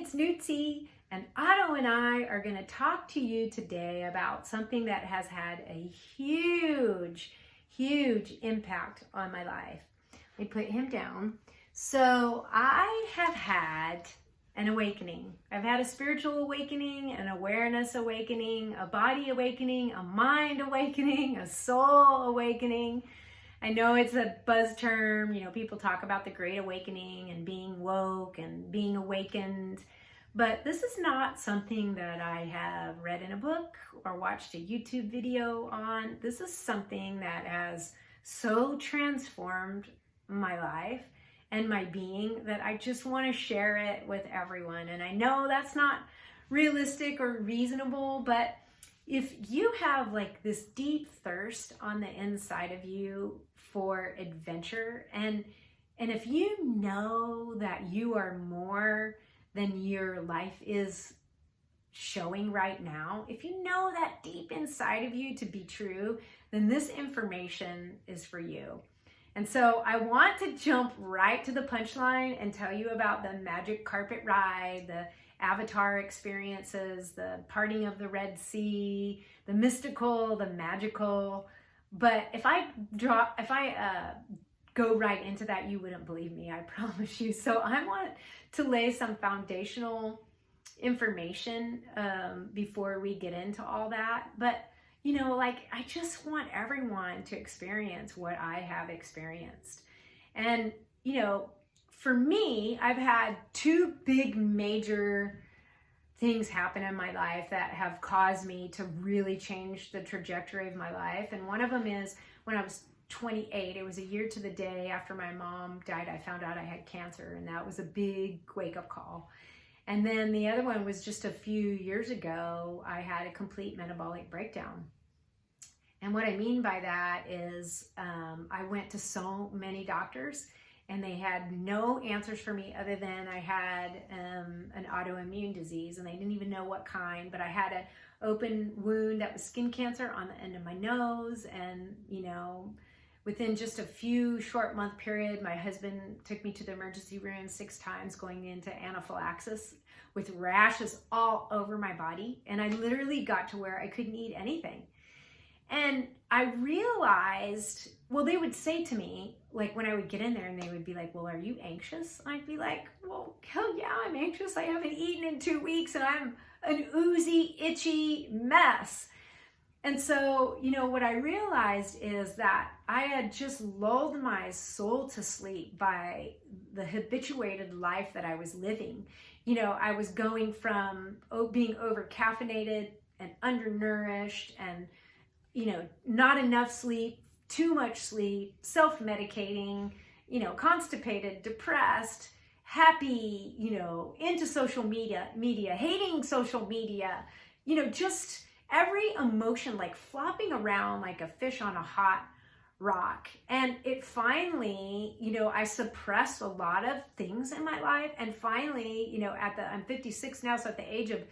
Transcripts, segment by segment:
it's Newtsy, and Otto and I are going to talk to you today about something that has had a huge impact on my life. Let me put him down. So I have had an awakening. I've had a spiritual awakening, an awareness awakening, a body awakening, a mind awakening, a soul awakening. I know it's a buzz term, people talk about the Great Awakening and being woke and being awakened, but this is not something that I have read in a book or watched a YouTube video on. This is something that has so transformed my life and my being that I just want to share it with everyone. And I know that's not realistic or reasonable, but if you have like this deep thirst on the inside of you for adventure, and if you know that you are more than your life is showing right now, if you know that deep inside of you to be true, then this information is for you. And so I want to jump right to the punchline and tell you about the magic carpet ride, the avatar experiences, the parting of the Red Sea, the mystical, the magical. But if I go right into that, you wouldn't believe me, I promise you. So I want to lay some foundational information before we get into all that. But I just want everyone to experience what I have experienced. And, for me, I've had two big major things happen in my life that have caused me to really change the trajectory of my life. And one of them is when I was 28, it was a year to the day after my mom died, I found out I had cancer, and that was a big wake-up call. And then the other one was just a few years ago, I had a complete metabolic breakdown. And what I mean by that is I went to so many doctors and they had no answers for me other than I had an autoimmune disease, and they didn't even know what kind, but I had an open wound that was skin cancer on the end of my nose. And, within just a few short month period, my husband took me to the emergency room 6 times going into anaphylaxis with rashes all over my body. And I literally got to where I couldn't eat anything. And I realized, they would say to me, like when I would get in there and they would be like, well, are you anxious? I'd be like, well, hell yeah, I'm anxious. I haven't eaten in 2 weeks and I'm an oozy, itchy mess. And so, what I realized is that I had just lulled my soul to sleep by the habituated life that I was living. I was going from being over caffeinated and undernourished and not enough sleep, too much sleep, self-medicating, constipated, depressed, happy, into social media, hating social media, just every emotion like flopping around like a fish on a hot rock. And it finally, I suppressed a lot of things in my life. And finally, I'm 56 now, so at the age of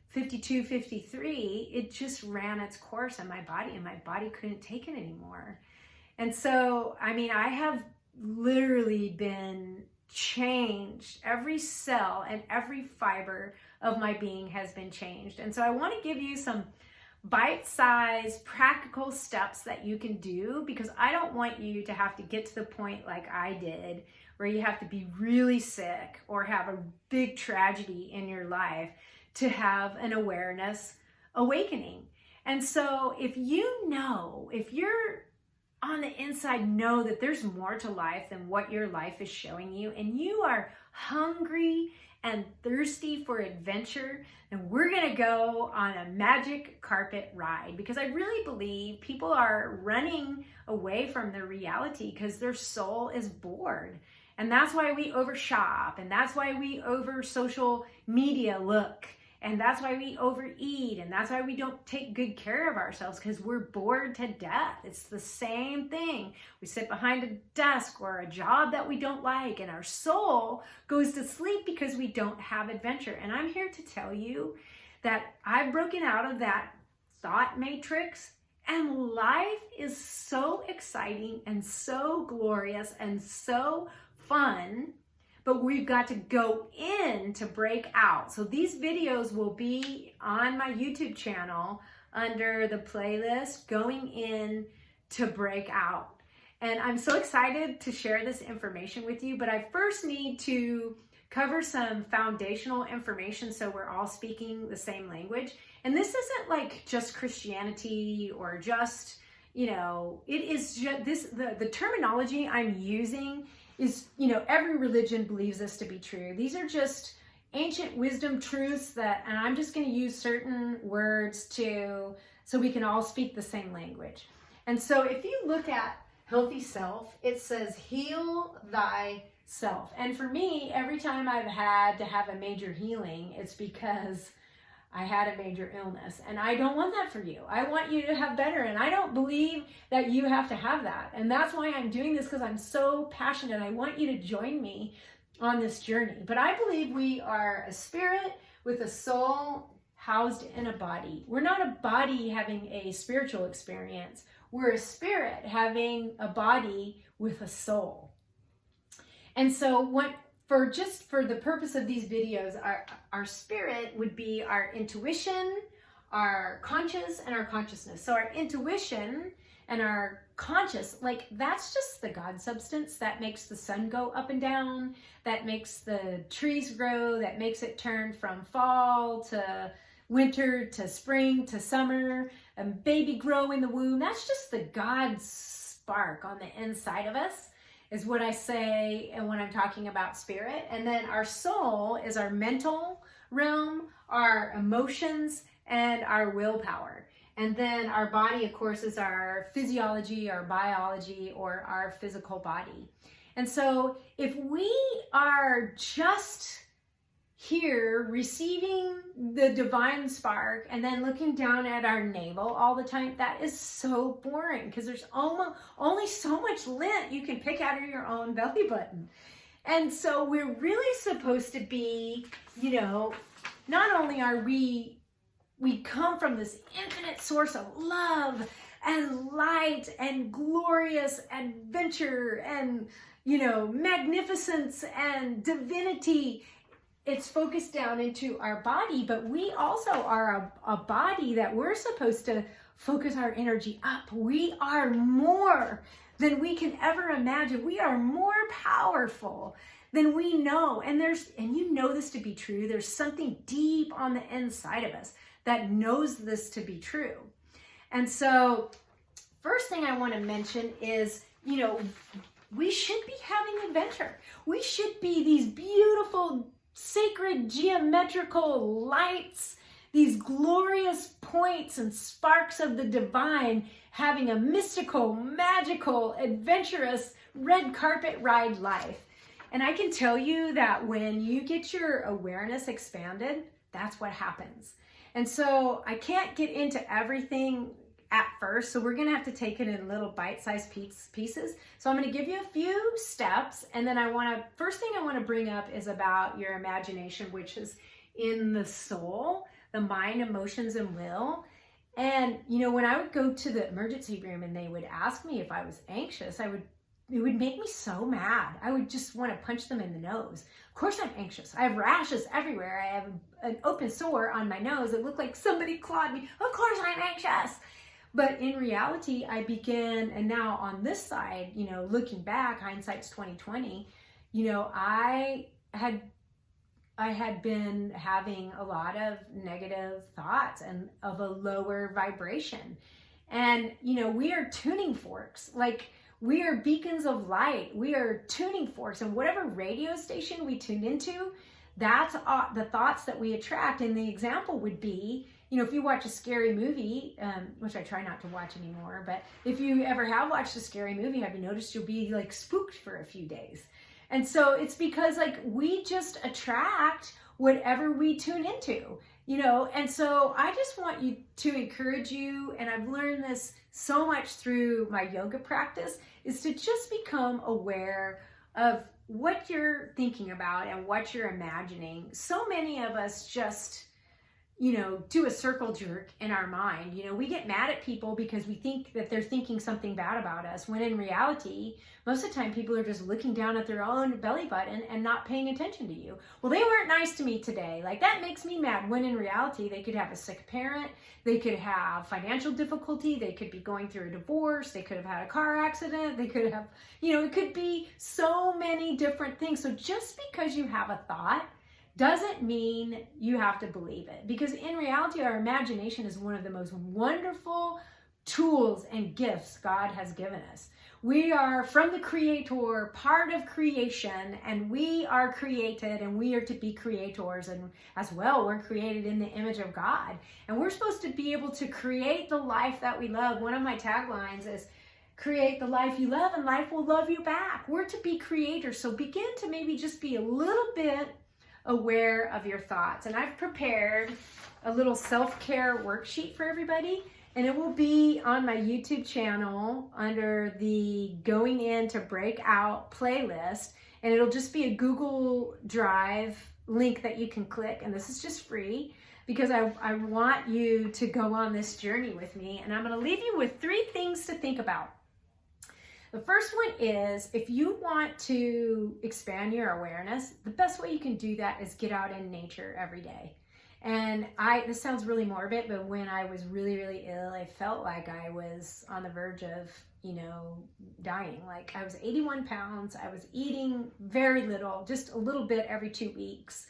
52, 53, it just ran its course in my body, and my body couldn't take it anymore. And so, I have literally been changed. Every cell and every fiber of my being has been changed. And so I want to give you some bite-sized practical steps that you can do, because I don't want you to have to get to the point like I did, where you have to be really sick or have a big tragedy in your life to have an awareness awakening. And so if you're on the inside, know that there's more to life than what your life is showing you, and you are hungry and thirsty for adventure, then we're gonna go on a magic carpet ride, because I really believe people are running away from their reality because their soul is bored. And that's why we overshop, and that's why we over social media look, and that's why we overeat, and that's why we don't take good care of ourselves, because we're bored to death. It's the same thing. We sit behind a desk or a job that we don't like, and our soul goes to sleep because we don't have adventure. And I'm here to tell you that I've broken out of that thought matrix, and life is so exciting and so glorious and so fun. but we've got to go in to break out. So these videos will be on my YouTube channel under the playlist, Going In to Break Out. And I'm so excited to share this information with you, but I first need to cover some foundational information so we're all speaking the same language. And this isn't like just Christianity or just, you know, it is just this, the terminology I'm using is, you know, every religion believes this to be true. These are just ancient wisdom truths that, and I'm just going to use certain words so we can all speak the same language. And so if you look at healthy self, it says heal thyself. And for me, every time I've had to have a major healing, it's because I had a major illness, and I don't want that for you. I want you to have better, and I don't believe that you have to have that. And that's why I'm doing this, because I'm so passionate. I want you to join me on this journey. But I believe we are a spirit with a soul housed in a body. We're not a body having a spiritual experience. We're a spirit having a body with a soul. And so for the purpose of these videos, our spirit would be our intuition, our conscious, and our consciousness. So our intuition and our conscious, like that's just the God substance that makes the sun go up and down, that makes the trees grow, that makes it turn from fall to winter to spring to summer, and baby grow in the womb. That's just the God spark on the inside of us, is what I say and when I'm talking about spirit. And then our soul is our mental realm, our emotions, and our willpower. And then our body, of course, is our physiology, our biology, or our physical body. And so if we are just here receiving the divine spark and then looking down at our navel all the time, that is so boring, because there's only so much lint you can pick out of your own belly button. And so we're really supposed to be, you know, not only are we come from this infinite source of love and light and glorious adventure and, you know, magnificence and divinity. It's focused down into our body, but we also are a body that we're supposed to focus our energy up. We are more than we can ever imagine. We are more powerful than we know. And you know this to be true. There's something deep on the inside of us that knows this to be true. And so first thing I want to mention is, you know, we should be having adventure. We should be these beautiful, sacred, geometrical lights, these glorious points and sparks of the divine, having a mystical, magical, adventurous, red carpet ride life. And I can tell you that when you get your awareness expanded, that's what happens. And so I can't get into everything at first, so we're going to have to take it in little bite-sized pieces. So I'm going to give you a few steps, and then first thing I want to bring up is about your imagination, which is in the soul, the mind, emotions, and will. And, you know, when I would go to the emergency room and they would ask me if I was anxious, it would make me so mad. I would just want to punch them in the nose. Of course I'm anxious. I have rashes everywhere. I have an open sore on my nose. It looked like somebody clawed me. Of course I'm anxious. But in reality, I began, and now on this side, you know, looking back, hindsight's 2020, you know, I had been having a lot of negative thoughts and of a lower vibration. And, you know, we are tuning forks. Like, we are beacons of light. We are tuning forks. And whatever radio station we tune into, that's the thoughts that we attract. And the example would be, you know, if you watch a scary movie, which I try not to watch anymore, but if you ever have watched a scary movie, have you noticed you'll be like spooked for a few days? And so it's because like we just attract whatever we tune into, you know? And so I just want you to encourage you, and I've learned this so much through my yoga practice, is to just become aware of what you're thinking about and what you're imagining. So many of us just, do a circle jerk in our mind. We get mad at people because we think that they're thinking something bad about us, when in reality, most of the time people are just looking down at their own belly button and not paying attention to you. Well, they weren't nice to me today. Like, that makes me mad, when in reality, they could have a sick parent, they could have financial difficulty, they could be going through a divorce, they could have had a car accident, they could have, it could be so many different things. So just because you have a thought doesn't mean you have to believe it, because in reality, our imagination is one of the most wonderful tools and gifts God has given us. We are from the Creator, part of creation, and we are created, and we are to be creators. And as well, we're created in the image of God, and we're supposed to be able to create the life that we love. One of my taglines is, create the life you love and life will love you back. We're to be creators. So begin to maybe just be a little bit aware of your thoughts. And I've prepared a little self-care worksheet for everybody, and it will be on my YouTube channel under the Going Into Breakout playlist, and it'll just be a Google Drive link that you can click, and this is just free because I want you to go on this journey with me. And I'm going to leave you with 3 things to think about. The first one is, if you want to expand your awareness, the best way you can do that is get out in nature every day. And this sounds really morbid, but when I was really, really ill, I felt like I was on the verge of, dying. Like, I was 81 pounds. I was eating very little, just a little bit every 2 weeks.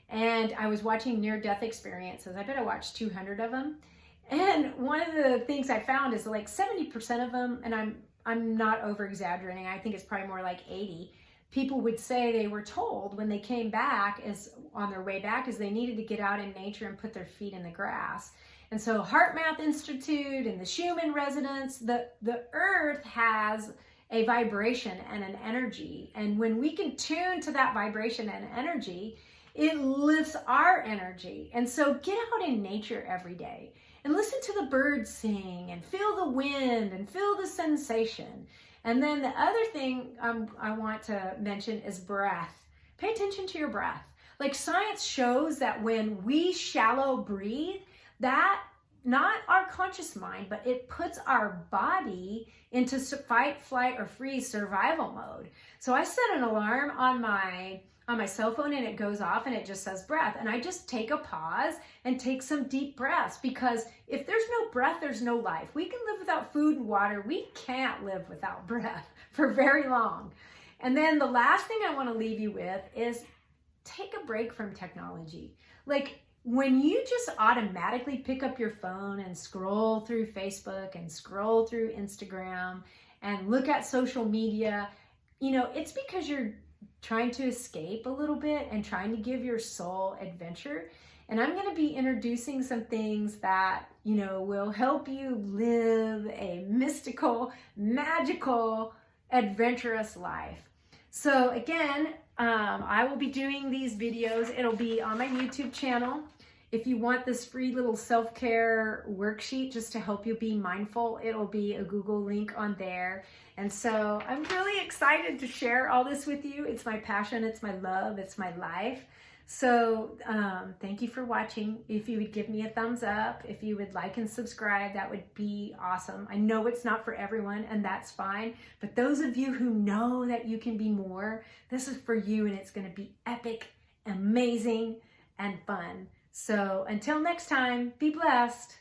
And I was watching near-death experiences. I bet I watched 200 of them. And one of the things I found is like 70% of them, and I'm not over exaggerating, I think it's probably more like 80, people would say they were told when they came back, on their way back, is they needed to get out in nature and put their feet in the grass. And so HeartMath Institute and the Schumann Resonance, the earth has a vibration and an energy. And when we can tune to that vibration and energy, it lifts our energy. And so get out in nature every day and listen to the birds sing and feel the wind and feel the sensation. And then the other thing I want to mention is breath. Pay attention to your breath. Like, science shows that when we shallow breathe, that, not our conscious mind, but it puts our body into fight, flight, or freeze survival mode. So I set an alarm on my cell phone, and it goes off and it just says breath. And I just take a pause and take some deep breaths, because if there's no breath, there's no life. We can live without food and water. We can't live without breath for very long. And then the last thing I want to leave you with is, take a break from technology. Like, when you just automatically pick up your phone and scroll through Facebook and scroll through Instagram and look at social media, it's because you're trying to escape a little bit and trying to give your soul adventure. And I'm going to be introducing some things that, will help you live a mystical, magical, adventurous life. So again, I will be doing these videos. It'll be on my YouTube channel. If you want this free little self-care worksheet just to help you be mindful, it'll be a Google link on there. And so I'm really excited to share all this with you. It's my passion, it's my love, it's my life. So thank you for watching. If you would give me a thumbs up, if you would like and subscribe, that would be awesome. I know it's not for everyone, and that's fine. But those of you who know that you can be more, this is for you, and it's going to be epic, amazing, and fun. So until next time, be blessed.